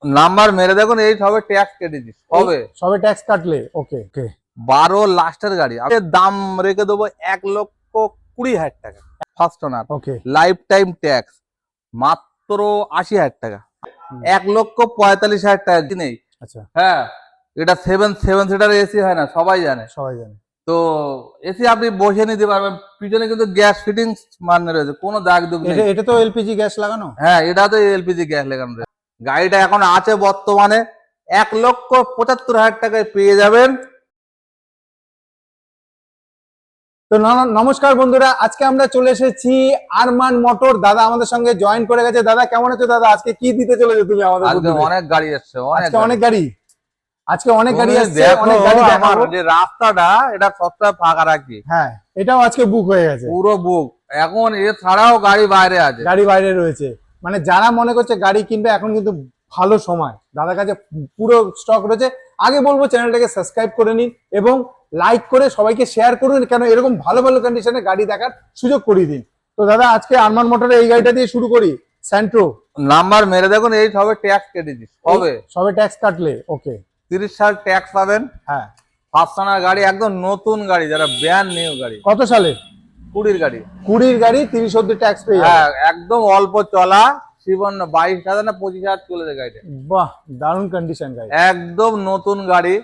Number মেরে দেখুন, এই সবে ট্যাক্স কেটেছি, সবে ট্যাক্স কাটলে। ওকে ওকে। 12 লাস্টের গাড়ি, আমি দাম রেখে দেবো 1,20,000 টাকা। ফার্স্ট ওনার, ওকে। লাইফ টাইম ট্যাক্স মাত্র 80,000 টাকা। 1,45,000 টাকা নেই। আচ্ছা। হ্যাঁ, এটা 7 সিটার এসি হয় না, সবাই জানে। সবাই জানে। তো এসি আপনি বসে নিতে পারবেন, পিছনে কিন্তু গ্যাস ফিটিংস মানে রয়েছে, কোনো দাগ দুগ নেই। এটা তো এলপিজি গ্যাস লাগানো? হ্যাঁ, এটা তো এলপিজি গ্যাস লাগানো রয়েছে। গাড়িটা এখন আছে বর্তমানে 1,75,000 টাকায় পেয়ে যাবেন। তো নমস্কার বন্ধুরা, আজকে আমরা চলে এসেছি আরমান মোটর। দাদা আমাদের সঙ্গে জয়েন করে গেছে। দাদা কেমন আছো দাদা? আজকে কি দিতে চলেছো তুমি আমাদের? আজকে অনেক গাড়ি আসছে, অনেক গাড়ি। আজকে অনেক গাড়ি আসছে, অনেক গাড়ি দেখাবো। যে রাস্তাটা এটা সবসময় ফাঁকা রাখি। হ্যাঁ, এটাও আজকে বুক হয়ে গেছে, পুরো বুক। এখন এছাড়াও গাড়ি বাইরে আছে, গাড়ি বাইরে রয়েছে। মানে যারা মনে করছে গাড়ি কিনবে, এখন কিন্তু ভালো সময়। দাদার কাছে পুরো স্টক রয়েছে। আগে বলবো চ্যানেলটাকে সাবস্ক্রাইব করে নিন এবং লাইক করে সবাইকে শেয়ার করুন, কেন এরকম ভালো ভালো কন্ডিশনে গাড়ি দেখার সুযোগ করিয়ে দিন। তো দাদা আজকে আরমান মোটরে এই গাড়িটা দিয়ে শুরু করি, স্যান্ট্রো। নাম্বার মেরে দেখুন, এই সবে ট্যাক্স কেটেছি, সবে ট্যাক্স কাটলে। ওকে। 30 সাল ট্যাক্স পাবেন। হ্যাঁ, ফার্স্ট ওনার গাড়ি, একদম নতুন গাড়ি, যারা ব্র্যান্ড নিউ গাড়ি। কত সালে? 20 গাড়ি। 20 গাড়ি 30 অব্দি ট্যাক্স পেয়ে যাবে। হ্যাঁ, একদম অল্প চলা, 22,000 না 25,000 চলেছে গাড়িটা। বাহ, দারুণ কন্ডিশন গাড়ি। একদম নতুন গাড়ি,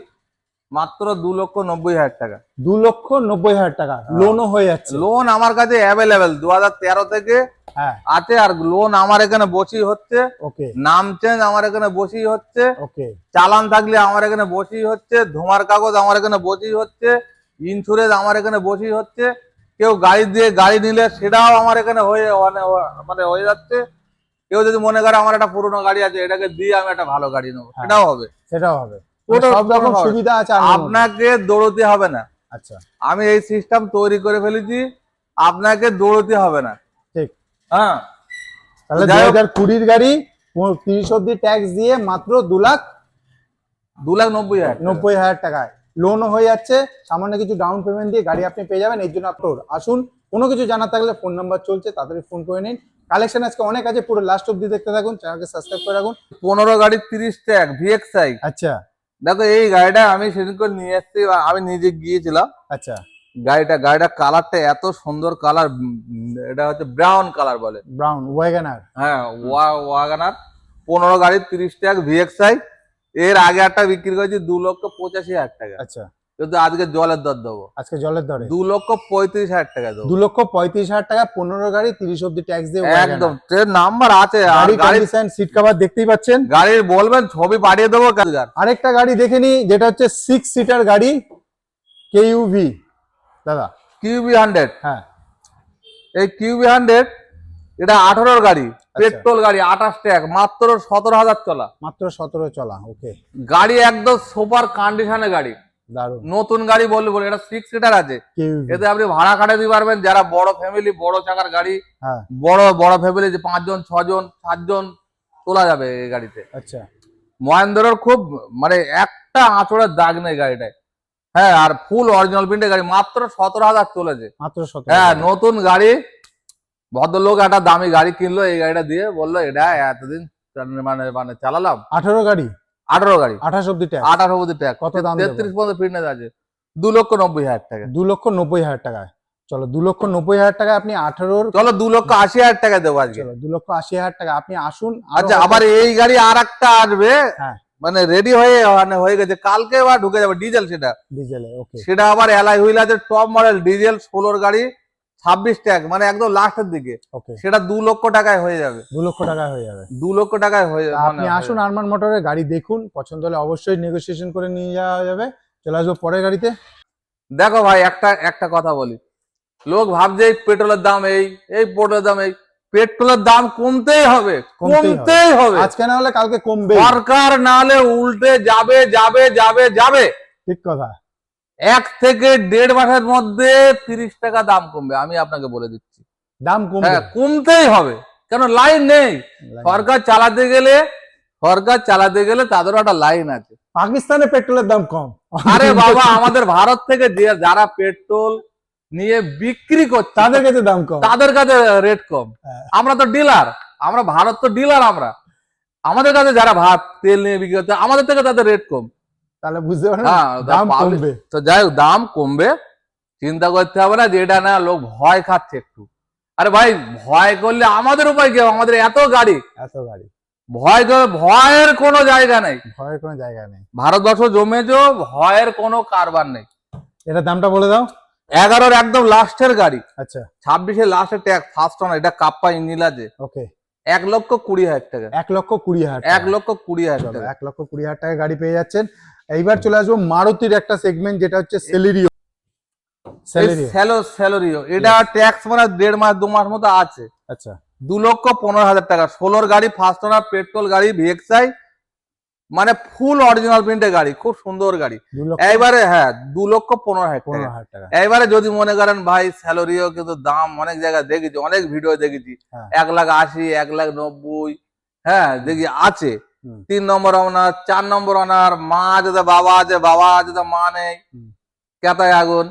মাত্র 2,90,000 টাকা। 2,90,000 টাকা লোনও হয়ে যাচ্ছে। লোন আমার কাছে অ্যাভেলেবেল 2013 থেকে আছে, আর লোন আমার এখানে বসেই হচ্ছে। ওকে। নাম চেঞ্জ আমার এখানে বসেই হচ্ছে। ওকে। চালান থাকলে আমার এখানে বসেই হচ্ছে, ধোঁয়ার কাগজ আমার এখানে বসেই হচ্ছে, ইন্স্যুরেন্স আমার এখানে বসেই হচ্ছে। কেউ গাড়ি দিয়ে গাড়ি নিলে সেটাও আমার এখানে মানে হয়ে যাচ্ছে। কেউ যদি মনে করে আমার একটা পুরোনো গাড়ি আছে, এটাকে দিয়ে আমি একটা ভালো গাড়ি নেবো, সেটাও হবে। সেটাও হবে, সব রকম সুবিধা আছে। আপনাকে দৌড়তে হবে না। আচ্ছা, আমি এই সিস্টেম তৈরি করে ফেলেছি, আপনাকে দৌড়তে হবে না। ঠিক। হ্যাঁ, তাহলে 2020 গাড়ি 30 অব্দি ট্যাক্স দিয়ে মাত্র 2,90,000 টাকায় লোনও হয়ে যাচ্ছে। সামান্য কিছু ডাউন পেমেন্ট দিয়ে গাড়ি আপনি পেয়ে যাবেন। এর জন্য আপনার আসুন, কোনো কিছু জানার থাকলে ফোন নাম্বার চলছে, তাড়াতাড়ি ফোন করে নিন। কালেকশন আজকে অনেক আছে, পুরো লাস্ট অব্দি দেখতে থাকুন, চ্যানেলকে সাবস্ক্রাইব করে রাখুন। 15 গাড়ি 30 ট্যাগ ভিএক্সআই। আচ্ছা, দেখো এই গাড়িটা আমি সেদিন করে নিয়ে এসেছি, আমি নিজে গিয়েছিলাম। আচ্ছা। গাড়িটা কালারটা এত সুন্দর কালার, এটা হচ্ছে ব্রাউন কালার বলে, ব্রাউন ওয়াগনার। হ্যাঁ, ওয়াগনার। 15 গাড়ি 30 ট্যাগ ভিএক্সআই। এর আগে একটা বিক্রি করেছি 2,85,000 টাকা। আচ্ছা, কিন্তু আজকে জলের দর দেবো, আজকে জলের দরে 2,35,000 টাকা দেবো। 2,35,000 টাকা 15 গাড়ি 30 অব্দি ট্যাক্স দিয়ে একদম ট্রেন নাম্বার আছে। আর গাড়ির সিট কভার দেখতেই পাচ্ছেন। গাড়ির বলবেন ছবি পাঠিয়ে দেবো। আরেকটা গাড়ি দেখে নি, যেটা হচ্ছে 6 সিটার গাড়ি, কেইউভি। দাদা কিউবি 100। হ্যাঁ, এই কিউবি 100 এটা 18 গাড়ি, পেট্রোল গাড়ি, 28 ট্যাগ, মাত্র 17,000 চলা। মাত্র 17 চলা। ওকে। গাড়ি একদম সুপার কন্ডিশনের গাড়ি, দারুণ নতুন গাড়ি বললে বলে। এটা 6 সিটার আছে, কেইউভি। এতে আপনি ভাড়া খাটাতে পারবেন। যারা বড় ফ্যামিলি, বড় চাকার গাড়ি, হ্যাঁ, বড় ফ্যামিলি, যে 5 জন 6 জন 7 জন তোলা যাবে এই গাড়িতে। আচ্ছা। মহেন্দ্রর খুব মানে একটা আঁচড়ের দাগ নেই গাড়িটায়। হ্যাঁ, আর ফুল অরিজিনাল প্রিন্টের গাড়ি, মাত্র 17,000 চলেছে। মাত্র 17। হ্যাঁ, নতুন গাড়ি। ভদ্রলোক একটা দামি গাড়ি কিনলো, এই গাড়িটা দিয়ে বললো এটা এতদিন মানে মানে চালালাম। 18 গাড়ি 18 গাড়ি 28 অব্দি ট্যাক্স। 18 অবধি ট্যাক্স। কত দাম? 33 পর্যন্ত ফিটনেস আছে। 2,90,000 টাকা। 2,90,000 টাকা। চলো, 2,90,000 টাকা আপনি 18। চলো 2,80,000 টাকা দেবো আজকে। চলো, 2,80,000 টাকা আপনি আসুন। আচ্ছা, আবার এই গাড়ি আর একটা আসবে, হ্যাঁ, মানে রেডি হয়ে মানে হয়ে গেছে, কালকে বা ঢুকে যাবে। ডিজেল, সেটা ডিজেলে। ওকে। সেটা আবার অ্যালয় হুইল আছে, টপ মডেল ডিজেল 16 গাড়ি, 26 ট্যাগ, মানে একদম লাস্টের দিকে। ওকে। সেটা 2 লক্ষ টাকায় হয়ে যাবে। 2 লক্ষ টাকায় হয়ে যাবে। 2 লক্ষ টাকায় হয়ে যাবে। আপনি আসুন আরমান মোটরে, গাড়ি দেখুন, পছন্দ হলে অবশ্যই নেগোসিয়েশন করে নিয়ে যাওয়া যাবে। চলে আসবো পরের গাড়িতে। দেখো ভাই, একটা কথা বলি। লোক ভাবছে পেট্রোলের দাম এই পেট্রোলের দাম পেট্রোলের দাম কমতেই হবে, কমতেই হবে। আজকে না হলে কালকে কমবে। সরকার না হলে উল্টে যাবে যাবে যাবে যাবে। ঠিক কথা। 1 থেকে 1.5 মাসের মধ্যে 30 টাকা দাম কমবে, আমি আপনাকে বলে দিচ্ছি। দাম কমবে। হ্যাঁ, কমতেই হবে, কেন লাইন নেই। সরকার চালাতে গেলে তাদেরও একটা লাইন আছে। পাকিস্তানে পেট্রোলের দাম কম। আরে বাবা, আমাদের ভারত থেকে যারা পেট্রোল নিয়ে বিক্রি করছে তাদের কাছে দাম কম, তাদের কাছে রেট কম। আমরা তো ডিলার, আমরা ভারত তো ডিলার। আমরা আমাদের কাছে যারা ভাত তেল নিয়ে বিক্রি করছে আমাদের থেকে তাদের রেট কম। তাহলে বুঝতে পারেন হ্যাঁ, দাম public- কমবে। তো যাই হোক, দাম কমবে, চিন্তা করতে হবে না, যেটা না লোক ভয় খাচ্ছে একটু। আরে ভাই, ভয় করলে আমাদের উপায় কি হবে? আমাদের এত গাড়ি, এত গাড়ি, ভয়ের কোনো জায়গা নেই। ভয়ের কোনো জায়গা নেই। ভারতবর্ষ জমেছো, ভয়ের কোনো কারবার নেই। এটার দামটা বলে দাও। 11 একদম লাস্টের গাড়ি, আচ্ছা 26 লাস্টের ট্যাক্স, ফার্স্ট ওনার, এটা কাপ্পা ইঞ্জিন আছে, ওকে। 1,20,000 টাকা। 1,20,000 1,20,000 চলো, টাকা। 1,20,000 টাকা গাড়ি পেয়ে যাচ্ছেন। এইবার চলে আসবো মারুতির একটা সেগমেন্ট, যেটা হচ্ছে সেলেরিও। স্যালারিও, এটা ট্যাক্স মানে 1.5 মাস 2 মাস মতো আছে। আচ্ছা 2,15,000 টাকা, 16 গাড়ি, ফার্স্ট ওনার, পেট্রোল গাড়ি, ভিএক্সআই, মানে ফুল অরিজিনাল প্রিন্টের গাড়ি, খুব সুন্দর গাড়ি। 2,15,000 এইবারে হ্যাঁ, 2,15,000 টাকা। এইবারে যদি মনে করেন ভাই স্যালারিও, কিন্তু দাম অনেক জায়গায় দেখেছি, অনেক ভিডিও দেখেছি, হ্যাঁ। 1,80,000, 1,90,000, হ্যাঁ দেখি আছে। হুম। 3 নম্বর অনার, 4 নম্বর অনার, মা আছে তো বাবা আছে, বাবা আছে তো মা নেই, হুম। কেতায় আগুন,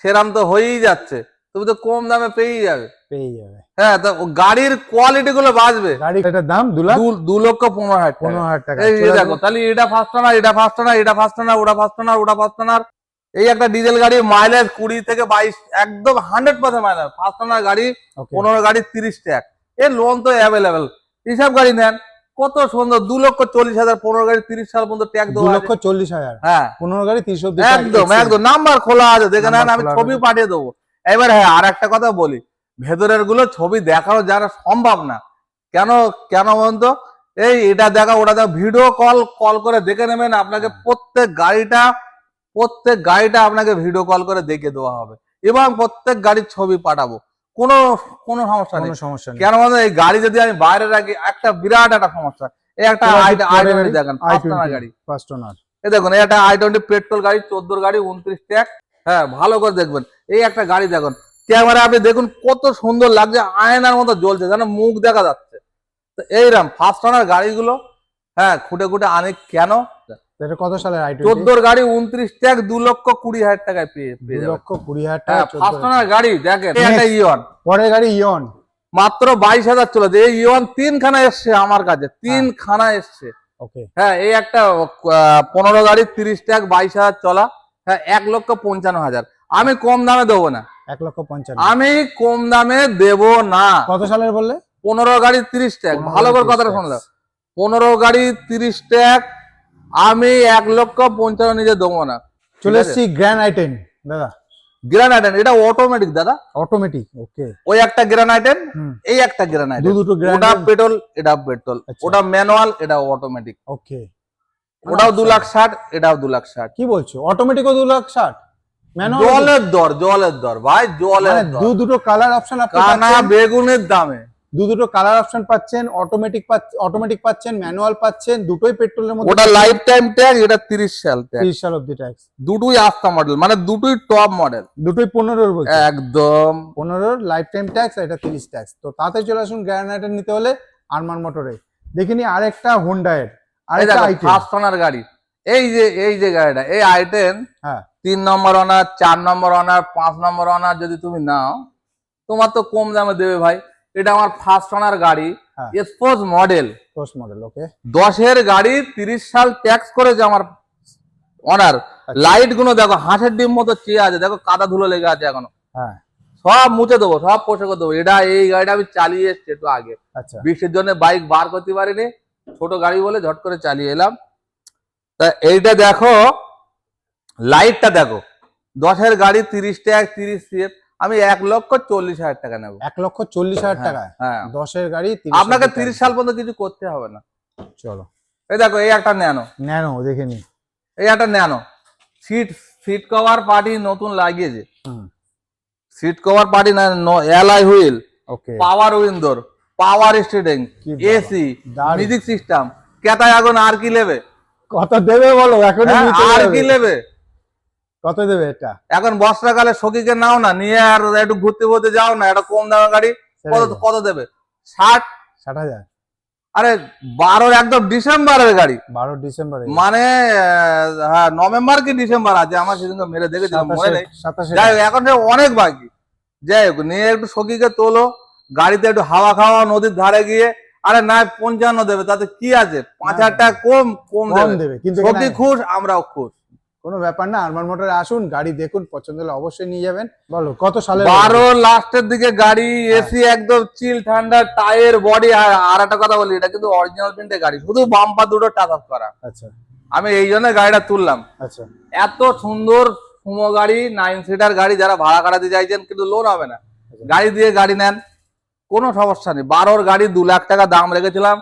সেরাম তো হয়েই যাচ্ছে। তুমি তো কম দামে পেয়েই যাবে। পেয়ে যাবে। হ্যাঁ, তো গাড়ির কোয়ালিটি গুলো বাঁচবে। গাড়ি এটার দাম 2,15,000 টাকা। 2,15,000 টাকা। এই চলে দেখো, আসবো। তাহলে এটা ফার্স্ট ওনার, এটা ফার্স্ট ওনার, এটা ফার্স্ট ওনার, ওটা ফার্স্ট ওনার, ওটা ফার্স্ট ওনার। এই একটা ডিজেল গাড়ি, মাইলেজ 20 থেকে 22, একদম 100% মাইলেজ। ফার্স্ট ওনার গাড়ি, Okay. 15 গাড়ি 30 ট্যাক্স, এর লোন তো অ্যাভেলেবেল। এইসব গাড়ি নেন, কত সুন্দর, 2,40,000, 15 গাড়ি 30 সাল পর্যন্ত ট্যাক্স দেওয়া আছে। 2,40,000। হ্যাঁ 15 গাড়ি 30 অব্দি একদম একদম, নাম্বার খোলা আছে, দেখে নেন, নাম্বার আমি খোলা ছবি আছে। পাঠিয়ে দেবো। এবার হ্যাঁ, আর একটা কথা বলি, ভেতরের গুলো ছবি দেখানো যারা সম্ভব না, কেন কেন বলুন তো, এই এটা দেখা ওটা দেখা, ভিডিও কল করে দেখে নেবেন, আপনাকে প্রত্যেক গাড়িটা আপনাকে ভিডিও কল করে দেখে দেওয়া হবে, এবং প্রত্যেক গাড়ির ছবি পাঠাবো, কোনো কোনো সমস্যা নেই। কোনো সমস্যা নেই। কেন বলুন, এই গাড়ি যদি আমি বাইরে রাখি, একটা বিরাট একটা সমস্যা। এই একটা i20 দেখেন, ফার্স্ট ওনার গাড়ি, ফার্স্ট ওনার। এই দেখুন, এই একটা i20 পেট্রোল গাড়ি, 14 গাড়ি, 29 ট্যাক্স। হ্যাঁ, ভালো করে দেখবেন। এই একটা গাড়ি দেখুন, ক্যামেরা আপনি দেখুন কত সুন্দর লাগছে, আয়নার মতো জ্বলছে, যেন মুখ দেখা যাচ্ছে। তো এইরকম ফার্স্ট ওনার গাড়িগুলো, হ্যাঁ, খুঁটে আনে কেন? এটা কত সালের i20? 14 গাড়ি, 29 ট্যাক্স, 2,20,000 টাকায় পেয়ে যাবেন। 2,20,000 হ্যাঁ, টাকা। ফার্স্ট ওনার গাড়ি দেখেন, এই একটা ইয়ন, পরের গাড়ি ইয়ন, মাত্র 22,000 চলেছে। এই ইয়ন 3 খানা এসছে আমার কাছে, 3 খানা এসছে। ওকে। হ্যাঁ, এই একটা 15 গাড়ি 30 ট্যাক্স, 22,000 চলা, হ্যাঁ, 1,55,000। আমি কম দামে দেবো না, 1,55,000। আমি কম দামে দেব না। কত সালের বললে? 15 গাড়ি 30 ট্যাক্স, 15 ভালো করে গাড়ি কথাটা 30 শুনে দাও। 15 গাড়ি 30 ট্যাক্স, আমি 1,55,000 নিজে দেবো না। চলে এসেছি গ্র্যান্ড i10 দাদা। গ্রানাইটেন, এটা অটোমেটিক দাদা, অটোমেটিক। ওকে। ওই একটা গ্রানাইটেন, হুম। এই একটা গ্রানাইটেন, দুটো ওটা গ্র্যান্ড। পেট্রোল, এটা পেট্রোল, আচ্ছা। ওটা ম্যানুয়াল, এটা অটোমেটিক। ওকে। ওটাও 2,60,000, এটাও 2,60,000। কি বলছো? অটোমেটিকও 2,60,000? ম্যানুয়াল? জলের দর ভাই, জলের দর, দুটো কালার অপশন আপনি কানা পাচ্ছেন। বেগুনের দামে দুটো কালার অপশন পাচ্ছেন, অটোমেটিক পাচ্ছেন, ম্যানুয়াল পাচ্ছেন, দুটোই পেট্রোলের মধ্যে। ওটা লাইফ টাইম ট্যাক্স, এটা 30 সাল ট্যাক্স, 30 সাল অব্দি ট্যাক্স। দুটোই আস্তা মডেল, মানে দুটোই টপ মডেল, দুটোই 15 বলছে। একদম 15 লাইফ টাইম ট্যাক্স, এটা 30 ট্যাক্স। তো তাতে চলে আসুন গ্র্যান্ড i10 নিতে হলে আরমান মোটরে। দেখিনি আরেকটা হোন্ডা এর, আরেকটা i10। ফার্স্ট ওনার গাড়ি, এই যে গাড়িটা, এই i10, হ্যাঁ 3 নম্বর অনার, 4 নম্বর অনার, 5 নম্বর অনার যদি তুমি নাও, তোমার তো কম দামে দেবে ভাই। এটা আমার ফার্স্ট ওনার গাড়ি, হ্যাঁ। Sports model, first model. Okay. 10-এর গাড়ি, 30 সাল ট্যাক্স করেছে আমার অনার। লাইট গুলো দেখো, হাঁসের ডিম মতো চেয়ে আছে, দেখো কাদা ধুলো লেগে আছে এখনো, হ্যাঁ সব মুছে দেবো, সব পোষে করে দেবো। এই গাড়িটা আমি চালিয়ে এসছি একটু আগে, আচ্ছা। বৃষ্টির জন্য বাইক বার করতে পারিনি, ছোট গাড়ি বলে ঝট করে চালিয়ে এলাম। তা এইটা দেখো, লাইটটা দেখো, 10-এর গাড়ি, 30 ট্যাক্স, 30 CF, আমি 1,40,000 টাকা নেবো। 1,40,000 টাকা? হ্যাঁ, 10-এর গাড়ি 30 আপনাকে অব্দি 30 ট্যাক্স। সাল পর্যন্ত কিছু করতে হবে না। চলো এই দেখো, এই একটা ন্যানো, ন্যানো দেখে নি। এই একটা ন্যানো, সিট কভার পার্টি নতুন লাগিয়েছে, সিট কভার পার্টি না, অ্যালয় হুইল, ওকে। পাওয়ার উইন্ডোর, পাওয়ার স্টিয়ারিং, কি বাবা, এসি, দারুণ। মিউজিক সিস্টেম, কেতায় আগুন, আর কি নেবে? কত দেবে বলো এখন? হ্যাঁ, আর কি নেবে? কত দেবে এটা? এখন বর্ষাকালে সখীকে নাও না, নিয়ে আর একটু ঘুরতে যাও না, একটা কম দামের গাড়ি, কত দেবে? 60,000? আরে 12 একদম ডিসেম্বরের গাড়ি, 12 ডিসেম্বর, মানে হ্যাঁ, নভেম্বর কি ডিসেম্বর আছে, আমার সেদিনকে মেরে দেখেছিলাম, মনে নেই। 27 যাই হোক, এখন যে অনেক বাকি, যাই হোক, নিয়ে একটু সখীকে তোলো, গাড়িতে একটু হাওয়া খাওয়া, নদীর ধারে গিয়ে, আরে না 55 দেবে, তাতে কি আছে, 5,000 টাকা কম কম কম দেবে। দেবে, কিন্তু সত্যি এখানে খুশ, আমরাও খুশ। কোনো ব্যাপার না, আরমান মোটরে আসুন, গাড়ি দেখুন, পছন্দ হলে অবশ্যই নিয়ে যাবেন। বলো কত সালে 12 লাস্টের দিকে গাড়ি, এসি একদম চিল ঠান্ডা, টায়ার বডি। আর একটা কথা বলি, এটা কিন্তু অরিজিনাল প্রিন্টের গাড়ি, শুধু বাম্পার দুটো টাচ আপ করা। আচ্ছা আমি এই জন্য গাড়িটা তুললাম। আচ্ছা এত সুন্দর সুমো গাড়ি, 9 সিটার গাড়ি, যারা ভাড়া কাটাতে চাইছেন কিন্তু লোন হবে না, গাড়ি দিয়ে গাড়ি নেন, কোনো সমস্যা নেই। 12 গাড়ি 2 লাখ টাকা দাম রেখেছিলাম,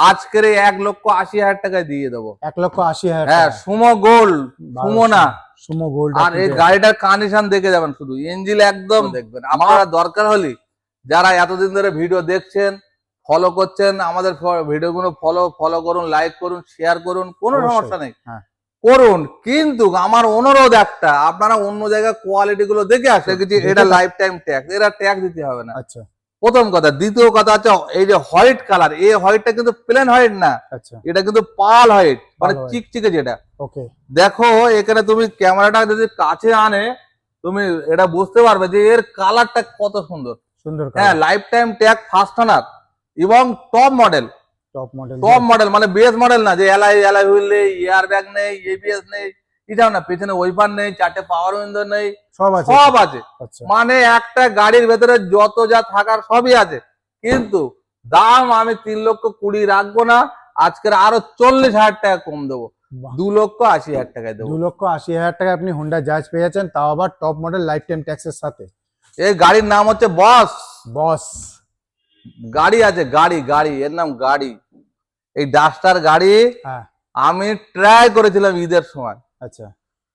আজকের 1,80,000 টাকায় দিয়ে দেবো। 1,80,000 হ্যাঁ, সুমো গোল্ড, সুমো না। Sumo Gold. আর এই গাড়িটার কন্ডিশন দেখে যাবেন, শুধু ইঞ্জিন একদম দেখবেন। আপনারা দরকার হলে, যারা এতদিন ধরে ভিডিও দেখছেন, ফলো করছেন, আমাদের ভিডিওগুলো ফলো করুন, লাইক করুন, শেয়ার করুন, কোনো অবশ্যই। সমস্যা নেই, হ্যাঁ। করুন। কিন্তু আমার অনুরোধ একটা, আপনারা অন্য জায়গায় কোয়ালিটি গুলো দেখে আসে দেখেছি, এটা লাইফ টাইম ট্যাক্স, এরা ট্যাক্স দিতে হবে না। আচ্ছা প্রথম কথা। দ্বিতীয় কথা হচ্ছে, এই যে হোয়াইট কালার, এই হোয়াইটটা কিন্তু প্লেন হোয়াইট না, আচ্ছা এটা কিন্তু পাল হোয়াইট, মানে white। চিকচিকে যেটা। ওকে। দেখো এখানে, তুমি ক্যামেরাটা যদি কাছে আনে, তুমি এটা বুঝতে পারবে যে এর কালারটা কত সুন্দর। সুন্দর। হ্যাঁ, lifetime tag, first owner, এবং top model. Top model. Top model মানে বেস মডেল না, যে এলআই হুইল নেই, এয়ার ব্যাগ নেই, এবিএস নেই, এটাও না, পেছনে ওয়াইপার নেই, 4টে পাওয়ার উইন্ডো নেই, সব আছে। সব আছে। আচ্ছা মানে একটা গাড়ির ভেতরে যত যা থাকার সবই আছে। কিন্তু দাম আমি 3,20,000 রাখবো না, আজকের আরো 40,000 টাকা কম দেবো, বাহ। 2,80,000 টাকায় দেবো। 2,80,000 টাকা আপনি হোন্ডা জাজ পেয়ে যাচ্ছেন, তাও আবার টপ মডেল, লাইফ টাইম ট্যাক্সের সাথে। এই গাড়ির নাম হচ্ছে বস। বস গাড়ি আছে, গাড়ি, এর নাম গাড়ি। এই ডাস্টার গাড়ি হ্যাঁ। আমি ট্রাই করেছিলাম ঈদের সময়, আচ্ছা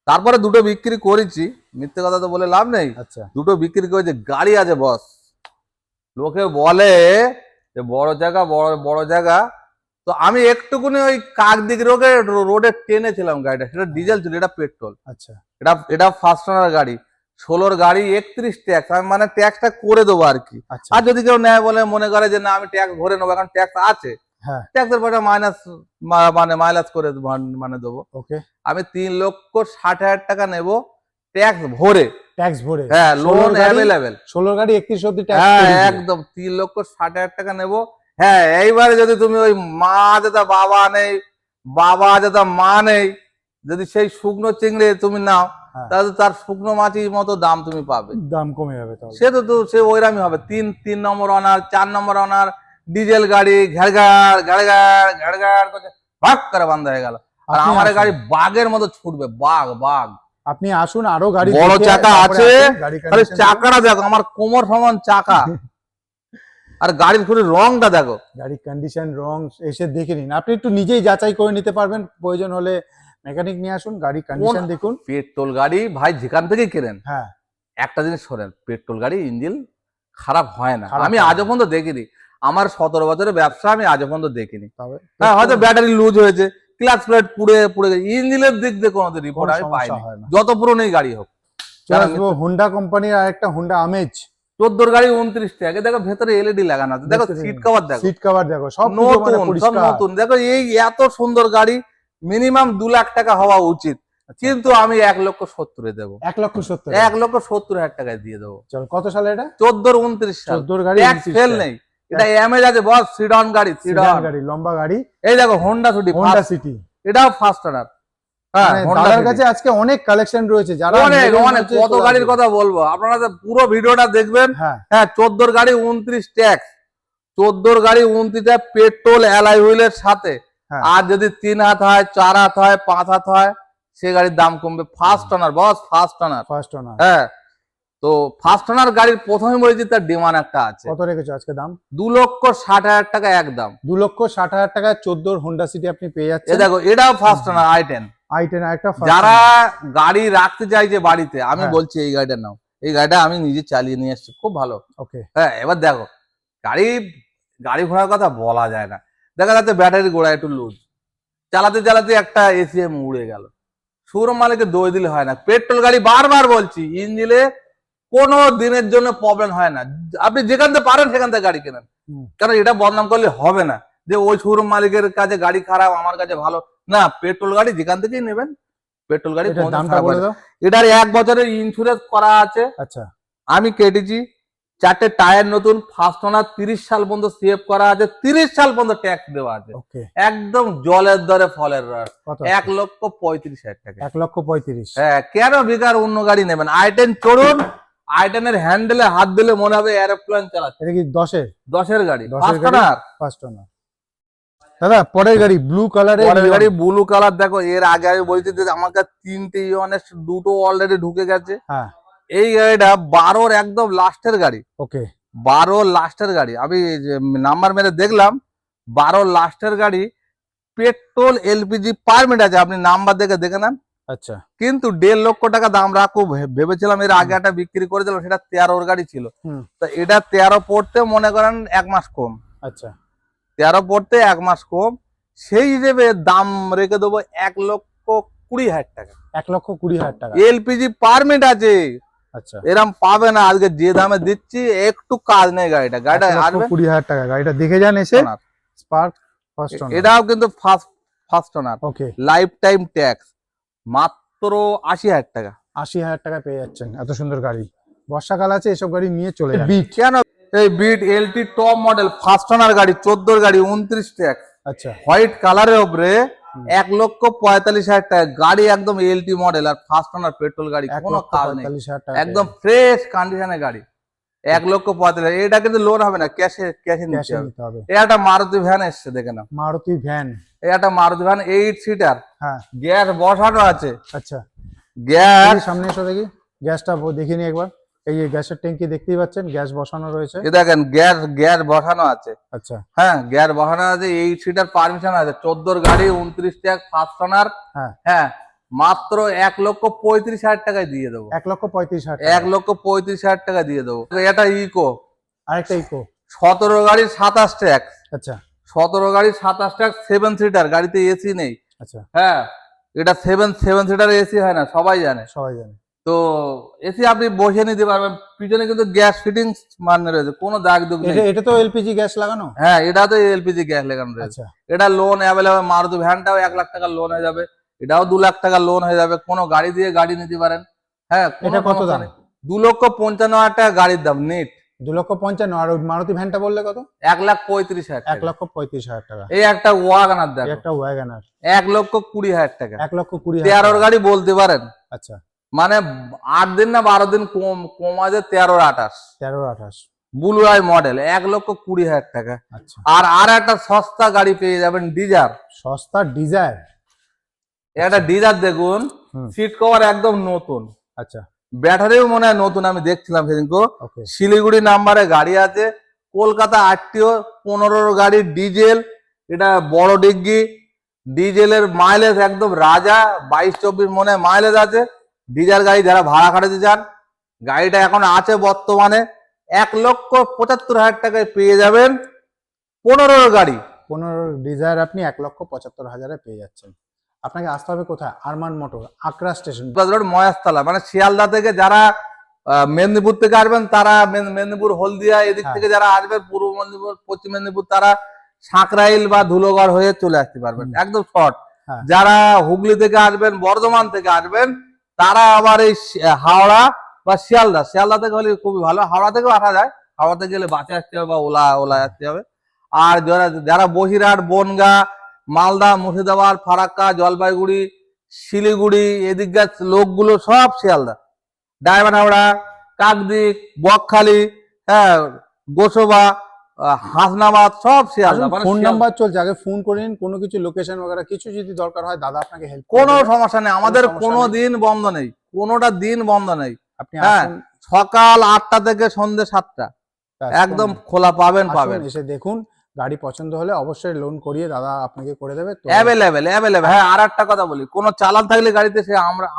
তারপরে দুটো বিক্রি করেছি, মিথ্যে কথা তো বলে লাভ নেই, আচ্ছা দুটো বিক্রি করেছি। গাড়ি আছে বস। লোকে বলে যে বড় জায়গা, বড় জায়গা, তো আমি একটুকুনি ওই কাকদিক রোডে টেনেছিলাম গাড়িটা, সেটা ডিজেল ছিল, এটা পেট্রোল। আচ্ছা এটা ফার্স্ট ওনার গাড়ি, 16 গাড়ি, 31 ট্যাক্স। আমি মানে ট্যাক্সটা করে দেবো আর কি। আচ্ছা। আর যদি কেউ নেয় বলে মনে করে যে না আমি ট্যাক্স ভরে নেবো, এখন ট্যাক্স আছে, হ্যাঁ ট্যাক্সের পয়সা মাইনাস করে মানে দেবো। ওকে। আমি 3,60,000 টাকা নেবো ট্যাক্স ভরে। ট্যাক্স ভরে। হ্যাঁ, লোন অ্যাভেলেবেল। 16 গাড়ি 31 অবধি ট্যাক্স হ্যাঁ করে দিবে। একদম 3,60,000 টাকা নেবো। হ্যাঁ, এইবারে যদি তুমি ওই মা আছে তা বাবা নেই, বাবা আছে তা মা নেই, যদি সেই শুকনো চিংড়ি তুমি নাও, হ্যাঁ। তাহলে তার শুকনো মাছির মতো দাম তুমি পাবে। দাম কমে যাবে তাহলে। সে ওইরকমই হবে। 3 নম্বর অনার, 4 নম্বর অনার, ডিজেল গাড়ি, ঘ্যাড়ঘাড় করছে, ভাগ করে বান্ধা হয়ে গেল। আর আপনি আমার আসুন। গাড়ি বাঘের মতো ছুটবে, বাঘ। আপনি আসুন, আরো গাড়ি বড় দেখে চাকা তারপরে আছে, আসুন, গাড়ি খালি condition চাকাটা দেখো, আমার কোমর সমান চাকা। আর গাড়ির শুধু রংটা দেখো। গাড়ি কন্ডিশন, রং এসে দেখে নিন, আপনি একটু নিজেই যাচাই করে নিতে পারবেন, প্রয়োজন হলে মেকানিক নিয়ে আসুন, গাড়ি কন্ডিশন দেখুন। পেট্রোল গাড়ি ভাই যেখান থেকে কেনেন, হ্যাঁ একটা জিনিস শোনেন, পেট্রোল গাড়ি ইঞ্জিন খারাপ হয় না। খারাপ আমি হয় না। আজও পর্যন্ত দেখিনি, আমার 17 বছরের ব্যবসা, আমি আজও পর্যন্ত দেখিনি। তবে হ্যাঁ, হয়তো ব্যাটারি লুজ হয়েছে, ক্লাচ প্লেট পুড়ে গেছে, ইঞ্জিনের দিক দিয়ে কোনো রিপোর্ট কোনো আমি সমস্যা পাইনি, হয় না। যত পুরনোই গাড়ি হোক। চলে আসবো হোন্ডা কোম্পানির আরেকটা হোন্ডা আমেজ। 14 গাড়ি 29 টাকা, দেখো ভেতরে এলইডি লাগানো আছে, দেখো সিট কভার দেখো, সিট কভার দেখো, সব নতুন, সব পরিষ্কার। নতুন। দেখো এই এত সুন্দর গাড়ি মিনিমাম 2 লাখ টাকা হওয়া উচিত, কিন্তু আমি 1,70,000 দেবো। 1,70,000। 1,70,000 টাকায় দিয়ে দেবো। চল, কত সালে এটা? 14-29 সাল। 14 গাড়ি, ট্যাক্স 29 ফেল টাকা। নেই। এটা এমএজ আছে বস, সিডন গাড়ি, সিডান গাড়ি, লম্বা গাড়ি। এই দেখো হোন্ডা সিটি, হোন্ডা সিটি, এটাও ফার্স্ট ওনার। হ্যাঁ, দাদার কাছে আজকে অনেক কালেকশন রয়েছে, যারা অনেক কত গাড়ির কথা বলবো, আপনারা তো পুরো ভিডিওটা দেখবেন। হ্যাঁ হ্যাঁ, 14 গাড়ি 29 ট্যাক্স, 14 গাড়ি 29 পেট্রোল অ্যালয় হুইলের সাথে। হ্যাঁ। আর যদি 3 হাত হয়, 4 হাত হয়, 5 হাত হয়, সে গাড়ির দাম কমবে। ফার্স্ট ওনার বস, ফার্স্ট ওনার। ফার্স্ট ওনার। হ্যাঁ, তো ফার্স্ট ওনার গাড়ির প্রথমে বলেছি তার ডিমান্ড একটা আছে। কত রেখেছো আজকে দাম? 2,60,000 টাকা একদম। 2,60,000 টাকায় 14 হোন্ডা সিটি আপনি পেয়ে এ যাচ্ছেন। দেখো, এটাও ফার্স্ট ওনার i10। i10 একটা যারা গাড়ি রাখতে চাইছে বাড়িতে, আমি হ্যাঁ। বলছি এই গাড়িটার নাম। এই গাড়িটা আমি নিজে চালিয়ে নিয়ে এসেছি, খুব ভালো। ওকে। হ্যাঁ, এবার দেখো, গাড়ি ঘোড়ার কথা বলা যায় না। দেখা যাচ্ছে ব্যাটারি গোড়া একটু লুজ, চালাতে একটা এসিএম উড়ে গেল, শোরুম মালিকের দই দিলে হয় না। পেট্রোল গাড়ি বারবার বলছি, ইঞ্জিনে কোনো দিনের জন্য প্রবলেম হয় না। আপনি যেখান থেকে পারেন সেখান থেকে গাড়ি কেনেন, কারণ এটা বদনাম করলে হবে না যে ওই শোরুম মালিকের কাছে গাড়ি খারাপ, আমার কাছে ভালো না। পেট্রোল গাড়ি যেখান থেকেই নেবেন, পেট্রোল গাড়ি এটার দামটা বলে দাও। এটার 1 বছরের ইন্স্যুরেন্স করা আছে, আচ্ছা। আমি কেটেছি চারটে টায়ার নতুন, ফার্স্ট ওনার, 30 সাল পর্যন্ত সেভ করা আছে, 30 সাল পর্যন্ত ট্যাক্স দেওয়া আছে, ওকে একদম জলের দরে ফলের রস। কত 1,35,000 টাকা। 1,35,000। হ্যাঁ, কেন বেকার অন্য গাড়ি নেবেন? i10 চড়ুন, i10 এর হ্যান্ডেলে হাত দিলে মনে হবে এরোপ্লেন চালাচ্ছে। এটা কি 10-এর 10-এর গাড়ি, 10-এর ফার্স্ট গাড়ি? ওনার। First owner. দাদা পরের গাড়ি ব্লু কালারের পরের গাড়ি ব্লু কালার। দেখো, এর আগে আমি বলছি যে আমার কাছে 3টে ইওনের, 2টো অলরেডি ঢুকে গেছে। হ্যাঁ এই গাড়িটা 12-র একদম লাস্টের গাড়ি, ওকে 12 লাস্টের গাড়ি। আমি নাম্বার মেরে দেখলাম 12 লাস্টের গাড়ি, পেট্রোল এলপিজি পারমিট আছে, আপনি নাম্বার দেখে নেন। আচ্ছা কিন্তু 1.5 লক্ষ টাকা দাম রাখবো ভেবেছিলাম। এর আগে একটা বিক্রি করেছিলাম, সেটা 13-র গাড়ি ছিল। হুম তো এটা 13 পড়তে মনে করেন 1 মাস কম, আচ্ছা 13 পড়তে 1 মাস কম, সেই হিসেবে দাম রেখে দেবো 1,20,000 টাকা। 1,20,000 টাকা। এলপিজি পারমিট আছে, আচ্ছা এরম পাবে না। আজকে যে দামে দিচ্ছি একটু কাজ নেই গাড়িটা আসবে 1,20,000 টাকা। গাড়িটা দেখে যান এসে। Spark first owner. এটাও কিন্তু ফার্স্ট ওনার, ওকে লাইফ টাইম ট্যাক্স, মাত্র 80,000 টাকা। 80,000 টাকা পেয়ে যাচ্ছেন এত সুন্দর গাড়ি। বর্ষাকাল আছে, এসব গাড়ি নিয়ে চলে যান। বিট কেন? এই Beat LT top model first owner গাড়ি, 14-র গাড়ি, 29 ট্যাক্স, আচ্ছা হোয়াইট কালারের উপরে, 1,45,000 টাকা গাড়ি, একদম এলটি মডেল আর ফার্স্ট ওনার পেট্রোল গাড়ি, কোনো কাজ নেই, 1,45,000 টাকা। একদম ফ্রেশ কন্ডিশনের গাড়ি, 1,45,000। এটা কিন্তু লোন হবে না, ক্যাশে ক্যাশে নিতে নিতে হবে। হবে। এই একটা মারুতি ভ্যান এসছে, দেখে নাও। মারুতি ভ্যান। এই একটা মারুতি ভ্যান 8 সিটার, হ্যাঁ গ্যাস বসানো আছে। আচ্ছা গ্যাস, সামনে এসো দেখি গ্যাসটা দেখিনি একবার। এই যে গ্যাসের ট্যাঙ্কি দেখতেই পাচ্ছেন, গ্যাস বসানো রয়েছে। এ দেখেন গ্যাস বসানো আছে। আচ্ছা হ্যাঁ, গ্যাস বসানো আছে, 8 সিটার পারমিশন আছে, 14-র গাড়ি, 29 ট্যাক্স, ফার্স্ট ওনার। হ্যাঁ হ্যাঁ, মাত্র 1,35,000 টাকায় দিয়ে দেবো। 1,35,000 টাকা। 1,35,000 টাকা দিয়ে দেবো। এটা ইকো, আরেকটা ইকো। 17 গাড়ি 27 ট্যাক্স, আচ্ছা 17 গাড়ি 27 ট্যাক্স, 7 সিটার, গাড়িতে এসি নেই। আচ্ছা হ্যাঁ, এটা 7 সিটার এসি হয় না, সবাই জানে। সবাই জানে। তো এসি আপনি বসে নিতে পারবেন, পিছনে কিন্তু গ্যাস ফিটিংস মানে রয়েছে, কোনো দাগ দুগ নেই। এটা তো এলপিজি গ্যাস লাগানো। হ্যাঁ, এটা তো এলপিজি গ্যাস লাগানো রয়েছে। আচ্ছা এটা লোন অ্যাভেলেবেল, মারুতি ভ্যানটাও 1 লাখ টাকার লোন হয়ে যাবে, এটাও 2 লাখ টাকার লোন হয়ে যাবে, কোনো গাড়ি দিয়ে গাড়ি নিতে পারেন। হ্যাঁ, এটা কত দাম? 2,55,000 টাকা গাড়ির দাম নেট। 2,55,000। আর ওই মারুতি ভ্যানটা বললে কত? 1,35,000 টাকা। 1,35,000 টাকা। এই একটা ওয়াগনার এই দেখো, একটা ওয়াগনার 1,20,000 টাকা। 1,20,000 13-র গাড়ি বলতে পারেন, আচ্ছা মানে 8 দিন না 12 দিন কম আছে, 13-28 13-28। ব্লু আই মডেল, 1,20,000 টাকা। আচ্ছা আর একটা সস্তা গাড়ি পেয়ে যাবেন, ডিজার। সস্তা ডিজায়ার। একটা ডিজার দেখুন, হুম সিট কভার একদম নতুন, আচ্ছা ব্যাটারিও মনে হয় নতুন, আমি দেখছিলাম সেদিনকে। ওকে শিলিগুড়ি নাম্বারে গাড়ি আছে, কলকাতা আরটিও, 15-র গাড়ি, ডিজেল, এটা বড় ডিগ্গি, ডিজেলের মাইলেজ একদম রাজা, 22-24 মনে হয় মাইলেজ আছে। ডিজেল গাড়ি যারা ভাড়া খাটাতে চান, গাড়িটা এখন আছে বর্তমানে 1,75,000 টাকায় পেয়ে যাবেন। 15-র গাড়ি, 15 ডিজায়ার আপনি 1,75,000 পেয়ে যাচ্ছেন। আপনাকে আসতে হবে কোথায়? Arman Motor, Akra station. Road, Maheshtala, মানে শিয়ালদা থেকে যারা মেদিনীপুর থেকে আসবেন তারা মেদিনীপুর হলদিয়া এদিক হ্যাঁ। থেকে যারা আসবেন, পূর্ব মেদিনীপুর, পশ্চিম মেদিনীপুর, তারা সাঁকরাইল বা ধুলোগড় হয়ে চলে আসতে পারবেন, একদম শর্ট। হ্যাঁ। যারা হুগলি থেকে আসবেন, বর্ধমান থেকে আসবেন, তারা আবার এই হাওড়া বা শিয়ালদা থেকে হলে খুবই ভালো। হাওড়া থেকেও আসা যায়, হাওড়াতে গেলে বাসে আসতে হবে বা ওলা আসতে হবে। আর যারা বসিরহাট, বনগাঁ, মালদা, মুর্শিদাবাদ, ফারাক্কা, জলপাইগুড়ি, শিলিগুড়ি এদিককার লোকগুলো সব শিয়ালদা, ডায়মন্ড হাওড়া, কাকদ্বীপ, বকখালি, হ্যাঁ, গোসবা, হাসনাবাদ, সব শিয়ালদা। মানে ফোন নাম্বার চলছে, আগে ফোন করে নিন। কোনো কিছু লোকেশন বগেরা কিছু যদি দরকার হয়, দাদা আপনাকে হেল্প কোনো সমস্যা নেই, আমাদের সমস্যা কোনো নেই। দিন বন্ধ নেই, কোনোটা দিন বন্ধ নেই। আপনি হ্যাঁ, আসুন, সকাল 8টা থেকে সন্ধ্যে 7টা ব্যাস, একদম ফোন খোলা পাবেন। আসুন, এসে দেখুন। গাড়ি পছন্দ হলে অবশ্যই লোন করিয়ে দাদা আপনাকে করে দেবে। তো অ্যাভেলেবেল। হ্যাঁ, আর একটা কথা বলি, কোনো চালান থাকলে গাড়িতে সে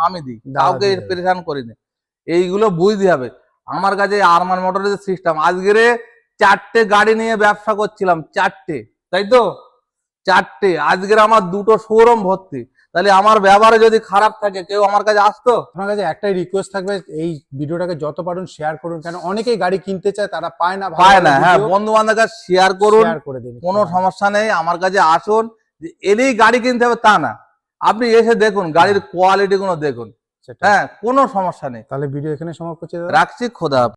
আমি দিই, দাদা কাউকে দিয়ে দেবে। পরেশান করি না। এইগুলো বুঝতে হবে। আমার কাছে আরমান মোটরের সিস্টেম, আজকের 4টে গাড়ি নিয়ে ব্যবসা করছিলাম, 4টে, তাই তো 4টে, আজকের আমার 2টো শোরুম ভর্তি। তাহলে আমার ব্যবহারে যদি খারাপ থাকে, কেউ আমার কাছে আসতো? আপনার কাছে একটাই রিকোয়েস্ট থাকবে, এই ভিডিওটাকে যত পারুন শেয়ার করুন, কেন অনেকেই গাড়ি কিনতে চায়, তারা পায় না। হ্যাঁ, বন্ধু বান্ধবের কাছে শেয়ার করুন, শেয়ার করে দিন, কোনো সমস্যা নেই। আমার কাছে আসুন, যে এনেই গাড়ি কিনতে হবে তা না, আপনি এসে দেখুন, গাড়ির কোয়ালিটি গুলো দেখুন। সেটা। হ্যাঁ, কোনো সমস্যা নেই। তাহলে ভিডিও এখানে সমাপ্ত করছি দাদা। রাখছি, খোদা হাফেজ।